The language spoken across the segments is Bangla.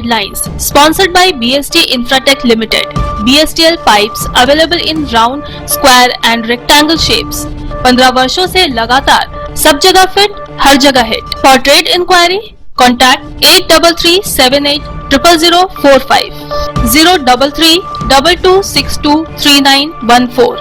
headlines. Sponsored by BST Infratech Limited. BSTL pipes available in round, square and rectangle shapes. 15 वर्षों से लगातार सब जगह फिट, हर जगह hit. For trade inquiry, contact 8338000045, 03322623914,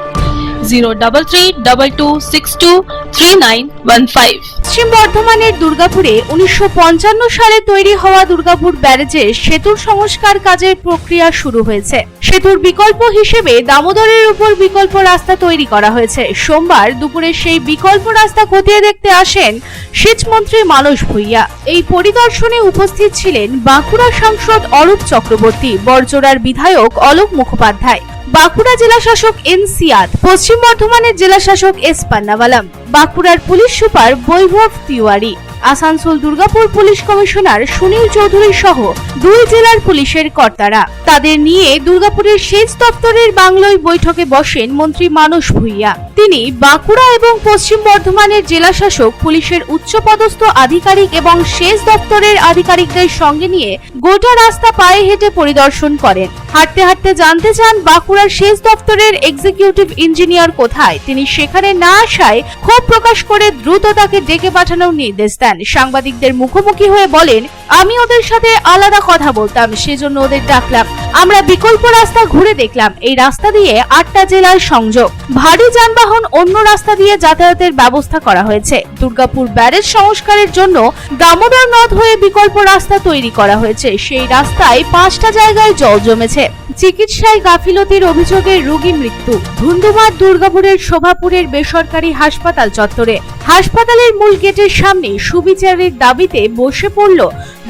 03322623915. পশ্চিম বর্ধমানের দুর্গাপুরে 1955 সালে তৈরি হওয়া দুর্গাপুর ব্যারেজে সেতুর সংস্কার কাজের প্রক্রিয়া শুরু হয়েছে। সেতুর বিকল্প হিসেবে দামোদরের উপর বিকল্প রাস্তা তৈরি করা হয়েছে। সোমবার দুপুরে সেই বিকল্প রাস্তা খতিয়ে দেখতে আসেন সেচমন্ত্রী মানস ভুঁইয়া। এই পরিদর্শনে উপস্থিত ছিলেন বাঁকুড়া সাংসদ অরূপ চক্রবর্তী, বড়জোড়ার বিধায়ক অলোক মুখোপাধ্যায়, বাঁকুড়া জেলা শাসক এন সিয়াদ, পশ্চিম বর্ধমানের জেলা শাসক এস পান্নাওয়ালাম, বাঁকুড়ার পুলিশ সুপার বৈভব তিওয়ারি, আসানসোল দুর্গাপুর পুলিশ কমিশনার সুনীল চৌধুরী সহ 2 জেলার পুলিশের কর্তারা। তাদের নিয়ে দুর্গাপুরের সেচ দপ্তরের বাংলোয় বৈঠকে বসেন মন্ত্রী মানস ভুঁইয়া। তিনি বাঁকুড়া এবং পশ্চিম বর্ধমানের জেলা শাসক, পুলিশের উচ্চপদস্থ আধিকারিক এবং সেচ দপ্তরের আধিকারিকদের সঙ্গে নিয়ে গোটা রাস্তা পায়ে হেঁটে পরিদর্শন করেন। হাঁটতে হাঁটতে জানতে চান বাঁকুড়ার সেচ দপ্তরের এক্সিকিউটিভ ইঞ্জিনিয়ার কোথায়। তিনি সেখানে না আসায় ক্ষোভ প্রকাশ করে দ্রুত তাকে ডেকে পাঠানোর নির্দেশ দেন। সাংবাদিকদের মুখোমুখি হয়ে বলেন, আমি ওদের সাথে আলাদা কথা বলতাম, সেজন্য ওদের ডাকলাম। আমরা বিকল্প রাস্তা ঘুরে দেখলাম। এই রাস্তা দিয়ে 8টা জেলার সংযোগ, ভারী যানবাহন অন্য রাস্তা দিয়ে যাতায়াতের ব্যবস্থা করা হয়েছে। দুর্গাপুর ব্যারেজ সংস্কারের জন্য দামোদর নদ হয়ে বিকল্প রাস্তা তৈরি করা হয়েছে। সেই রাস্তায় 5টা জায়গায় জল জমেছে। চিকিৎসায় গাফিলতির অভিযোগে রোগী মৃত্যু। ধুন্ধুমার দুর্গাপুরের শোভাপুরের বেসরকারি হাসপাতাল চত্বরে হাসপাতালের মূল গেটের সামনে সুবিচারের দাবিতে বসে পড়ল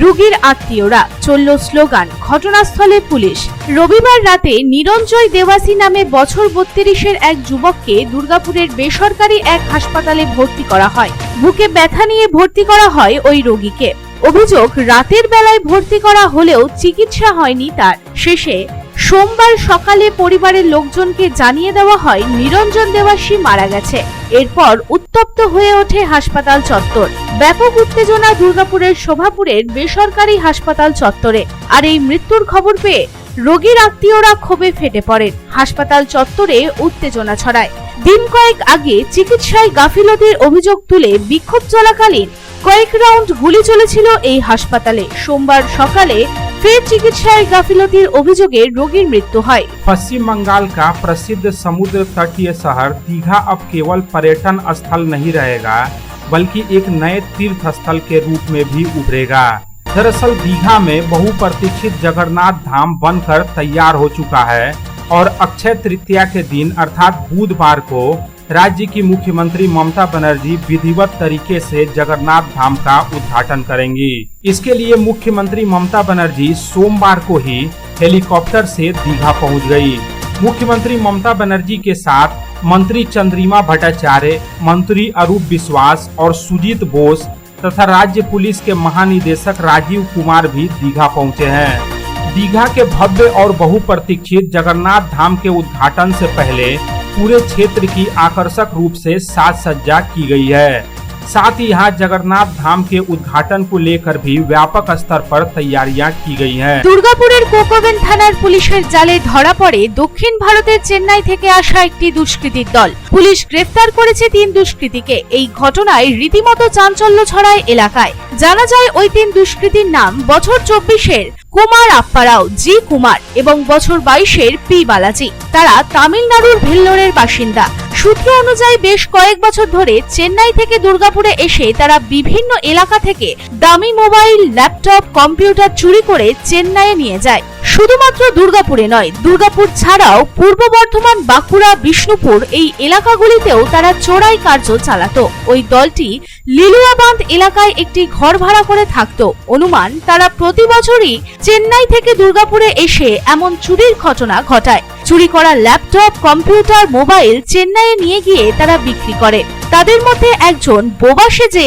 রোগীর আত্মীয়রা। চলল স্লোগান, ঘটনাস্থলে পুলিশ। রবিবার রাতে নিরঞ্জয় দেওয়াসী নামে বছর 32-এর এক যুবককে দুর্গাপুরের বেসরকারি এক হাসপাতালে ভর্তি করা হয়। বুকে ব্যথা নিয়ে ভর্তি করা হয় ওই রোগীকে। অভিযোগ, রাতের বেলায় ভর্তি করা হলেও চিকিৎসা হয়নি তার। শেষে সোমবার সকালে পরিবারের লোকজনকে জানিয়ে দেওয়া হয় নিরঞ্জন দেওয়াসী মারা গেছে। এরপর উত্তপ্ত হয়ে ওঠে হাসপাতাল চত্বর। ব্যাপক উত্তেজনা দুর্গাপুরের শোভাপুরের বেসরকারি হাসপাতাল চত্বরে। আর এই মৃত্যুর খবর পেয়ে রোগীর আত্মীয়রা ক্ষোভে ফেটে পড়েন। হাসপাতাল চত্বরে উত্তেজনা ছড়ায়। দিন কয়েক আগে চিকিৎসায় গাফিলতির অভিযোগ তুলে বিক্ষোভ চলাকালীন কয়েক রাউন্ড গুলি চলেছিল এই হাসপাতালে। সোমবার সকালে फिर चिकित्सा गाफिलतिर अभियोगे रोगीर मृत्यु है। पश्चिम बंगाल का प्रसिद्ध समुद्र तटीय शहर दीघा अब केवल पर्यटन स्थल नहीं रहेगा, बल्कि एक नए तीर्थ स्थल के रूप में भी उभरेगा। दरअसल दीघा में बहुप्रतीक्षित जगन्नाथ धाम बनकर तैयार हो चुका है और अक्षय तृतीया के दिन अर्थात बुधवार को राज्य की मुख्यमंत्री ममता बनर्जी विधिवत तरीके से जगन्नाथ धाम का उद्घाटन करेंगी। इसके लिए मुख्यमंत्री ममता बनर्जी सोमवार को ही हेलीकॉप्टर से दीघा पहुंच गई। मुख्यमंत्री ममता बनर्जी के साथ मंत्री चंद्रिमा भट्टाचार्य, मंत्री अरूप विश्वास और सुजीत बोस तथा राज्य पुलिस के महानिदेशक राजीव कुमार भी दीघा पहुंचे हैं। दीघा के भव्य और बहुप्रतीक्षित जगन्नाथ धाम के उद्घाटन से पहले पूरे क्षेत्र की आकर्षक रूप से साज सज्जा की गई है। साथ ही यहाँ जगन्नाथ धाम के उद्घाटन को लेकर भी व्यापक स्तर पर तैयारियां की गई हैं। দুর্গাপুরের কোকোবেন থানার পুলিশের জালে ধরা পড়ে দক্ষিণ ভারতের চেন্নাই থেকে আসা একটি দুষ্কৃতীর দল। পুলিশ গ্রেফতার করেছে 3 দুষ্কৃতীকে। এই ঘটনায় রীতিমতো চাঞ্চল্য ছড়ায় এলাকায়। জানা যায় ওই 3 দুষ্কৃতীর নাম বছর 24-এর কুমার আপ্পারাও, জি কুমার এবং বছর 22-এর পি বালাজি। তারা তামিলনাড়ুর ভেল্লোরের বাসিন্দা। সূত্র অনুযায়ী বেশ কয়েক বছর ধরে চেন্নাই থেকে দুর্গাপুরে এসে তারা বিভিন্ন এলাকা থেকে দামি মোবাইল, ল্যাপটপ, কম্পিউটার চুরি করে চেন্নাইয়ে নিয়ে যায়। শুধুমাত্র দুর্গাপুরে নয়, দুর্গাপুর ছাড়াও পূর্ব বর্ধমান, বাঁকুড়া, বিষ্ণুপুর এই এলাকাগুলিতেও তারা চোরাই কার্য চালাতো। ওই দলটি লিলুয়াবাঁধ এলাকায় একটি ঘর ভাড়া করে থাকতো। অনুমান তারা প্রতি বছরই চেন্নাই থেকে দুর্গাপুরে এসে এমন চুরির ঘটনা ঘটায়। চুরি করা ল্যাপটপ, কম্পিউটার, মোবাইল চেন্নাইয়ে নিয়ে গিয়ে তারা বিক্রি করে। তাদের মধ্যে একজন বোবা সেজে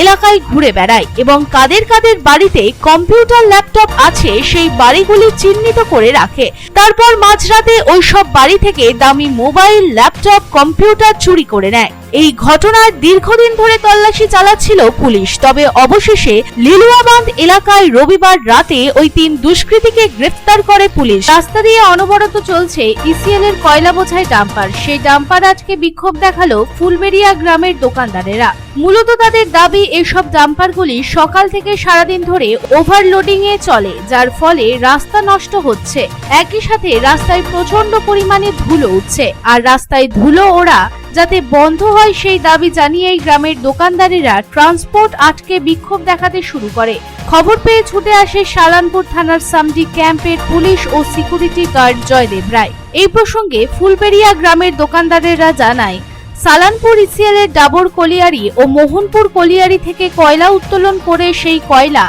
এলাকায় ঘুরে বেড়ায় এবং কাদের কাদের বাড়িতে কম্পিউটার, ল্যাপটপ আছে সেই বাড়িগুলি চিহ্নিত করে রাখে। তারপর মাঝরাতে ওই সব বাড়ি থেকে দামি মোবাইল, ল্যাপটপ, কম্পিউটার চুরি করে নেয়। এই ঘটনার দীর্ঘদিন ধরে তল্লাশি চালাচ্ছিল পুলিশ, তবে অবশেষে লিলুয়াবাঁধ এলাকায় রবিবার রাতে ওই 3 দুষ্কৃতীকে গ্রেফতার করে পুলিশ। রাস্তা দিয়ে অনবরত চলছে ইসিএল এর কয়লা বোঝাই ডাম্পার। সেই ডাম্পার আজকে বিক্ষোভ দেখালো ফুলবেড়িয়া গ্রামের দোকানদারেরা। মূলত তাদের দাবি, এসব ডাম্পারগুলি সকাল থেকে সারাদিন ধরে ওভারলোডিং এ চলে, যার ফলে রাস্তা নষ্ট হচ্ছে। একই সাথে রাস্তায় প্রচন্ড পরিমাণে ধুলো উঠছে, আর রাস্তায় ধুলো ওড়া যাতে বন্ধ হয় সেই দাবি জানিয়ে এই গ্রামের দোকানদারেরা ট্রান্সপোর্ট আটকে বিক্ষোভ দেখাতে শুরু করে। খবর পেয়ে ছুটে আসে সালানপুর থানার সামডি ক্যাম্পের পুলিশ ও সিকিউরিটি গার্ড জয়দেব রায়। এই প্রসঙ্গে ফুলবেড়িয়া গ্রামের দোকানদারেরা জানায়, সালানপুর ইসিএল এর ডাবর কলিয়ারি ও মোহনপুর কলিয়ারি থেকে কয়লা উত্তোলন করে সেই কয়লা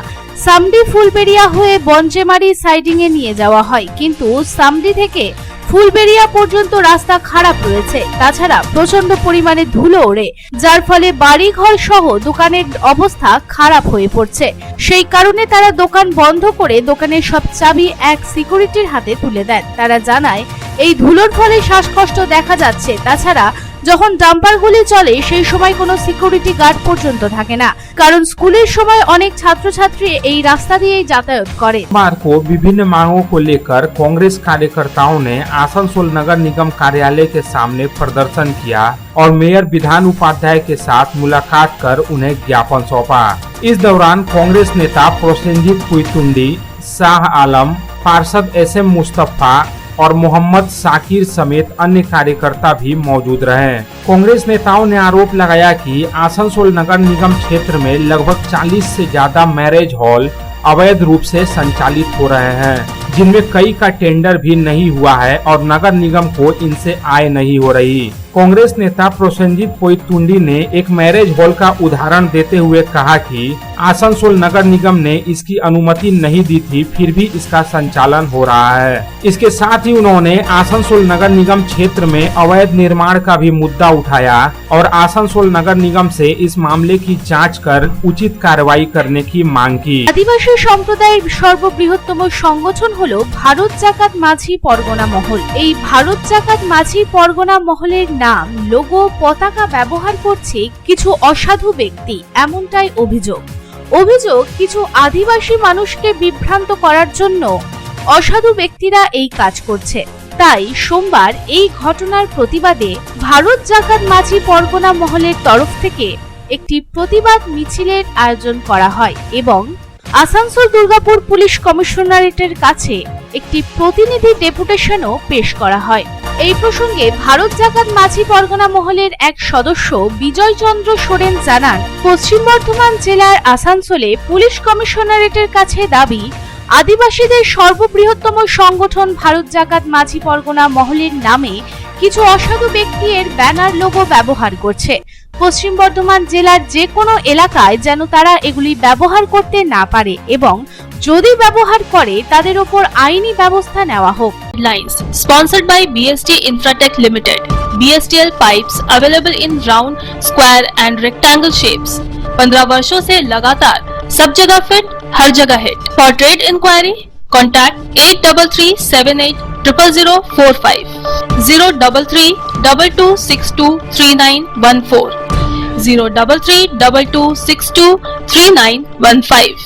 সামডি ফুলবেড়িয়া হয়ে বঞ্জেমারি সাইডিং এ নিয়ে যাওয়া হয়, কিন্তু সামডি থেকে ফুলবেড়িয়া পর্যন্ত রাস্তা খারাপ রয়েছে। তাছাড়া প্রচন্ড পরিমাণে ধুলো ওড়ে, যার ফলে বাড়িঘর সহ দোকানের অবস্থা খারাপ হয়ে পড়ছে। সেই কারণে তারা দোকান বন্ধ করে দোকানের সব চাবি এক সিকিউরিটির হাতে তুলে দেন। তারা জানায়, এই ধুলোর ফলে শ্বাসকষ্ট দেখা যাচ্ছে। তাছাড়া যখন ডাম্পারগুলি চলে সেই সময় কোনো সিকিউরিটি গার্ড পর্যন্ত থাকে না, কারণ স্কুলের সময় অনেক ছাত্রছাত্রী এই রাস্তা দিয়েই যাতায়াত করে। सोमवार को विभिन्न मांगों को लेकर कांग्रेस कार्यकर्ताओं ने आसनसोल नगर निगम कार्यालय के सामने प्रदर्शन किया और मेयर विधान उपाध्याय के साथ मुलाकात कर उन्हें ज्ञापन सौंपा। इस दौरान कांग्रेस नेता प्रोसेनजीत पुईतुंडी, शाह आलम, पार्षद SM मुस्तफा और मोहम्मद साकिर समेत अन्य कार्यकर्ता भी मौजूद रहे। कांग्रेस नेताओं ने आरोप लगाया कि आसनसोल नगर निगम क्षेत्र में लगभग 40 से ज्यादा मैरिज हॉल अवैध रूप से संचालित हो रहे हैं, जिनमें कई का टेंडर भी नहीं हुआ है और नगर निगम को इनसे आय नहीं हो रही। कांग्रेस नेता प्रोसेनजीत पुईतुंडी ने एक मैरिज हॉल का उदाहरण देते हुए कहा कि आसनसोल नगर निगम ने इसकी अनुमति नहीं दी थी, फिर भी इसका संचालन हो रहा है। इसके साथ ही उन्होंने आसनसोल नगर निगम क्षेत्र में अवैध निर्माण का भी मुद्दा उठाया और आसनसोल नगर निगम से इस मामले की जांच कर उचित कार्रवाई करने की मांग की। আদিবাসী সম্প্রদায়ের সর্ববৃহত্তম সংগঠন হলো ভারত জাকাত মাঝি পরগনা মহল। এই ভারত জাকাত মাঝি পরগনা মহলের নাম, লোগো, পতাকা ব্যবহার করছে কিছু অসাধু ব্যক্তি, এমনটাই অভিযোগ। কিছু আদিবাসী মানুষকে বিভ্রান্ত করার জন্য অসাধু ব্যক্তিরা এই কাজ করছে। তাই সোমবার এই ঘটনার প্রতিবাদে ভারত জাকাত মাঝি পরগনা মহলের তরফ থেকে একটি প্রতিবাদ মিছিলের আয়োজন করা হয় এবং আসানসোল দুর্গাপুর পুলিশ কমিশনারেটের কাছে একটি প্রতিনিধি ডেপুটেশনও পেশ করা হয়। এই প্রসঙ্গে ভারত জাকাত মাঝি পরগনা মহলের এক সদস্য বিজয় চন্দ্র সোরেন জানান, পশ্চিম বর্ধমান জেলার আসানসোলে পুলিশ কমিশনারেটের কাছে দাবি, আদিবাসীদের সর্ববৃহত্তম সংগঠন ভারত জাকাত মাঝি পরগনা মহলের নামে কিছু অসাধু ব্যক্তি এর ব্যানার লোগো ব্যবহার করছে। পশ্চিম বর্ধমান জেলার যে কোনো এলাকায় যেন তারা এগুলি ব্যবহার করতে না পারে এবং যদি ব্যবহার করে তাদের উপর আইনি ব্যবস্থা নেওয়া হোক। Lines sponsored by BST Infratech Limited. BSTL pipes available in round, square and rectangle shapes. 15 वर्षों से लगातार सब जगह फिट, हर जगह hit. For trade inquiry, contact 8337800045, 03322623914, 03322623915.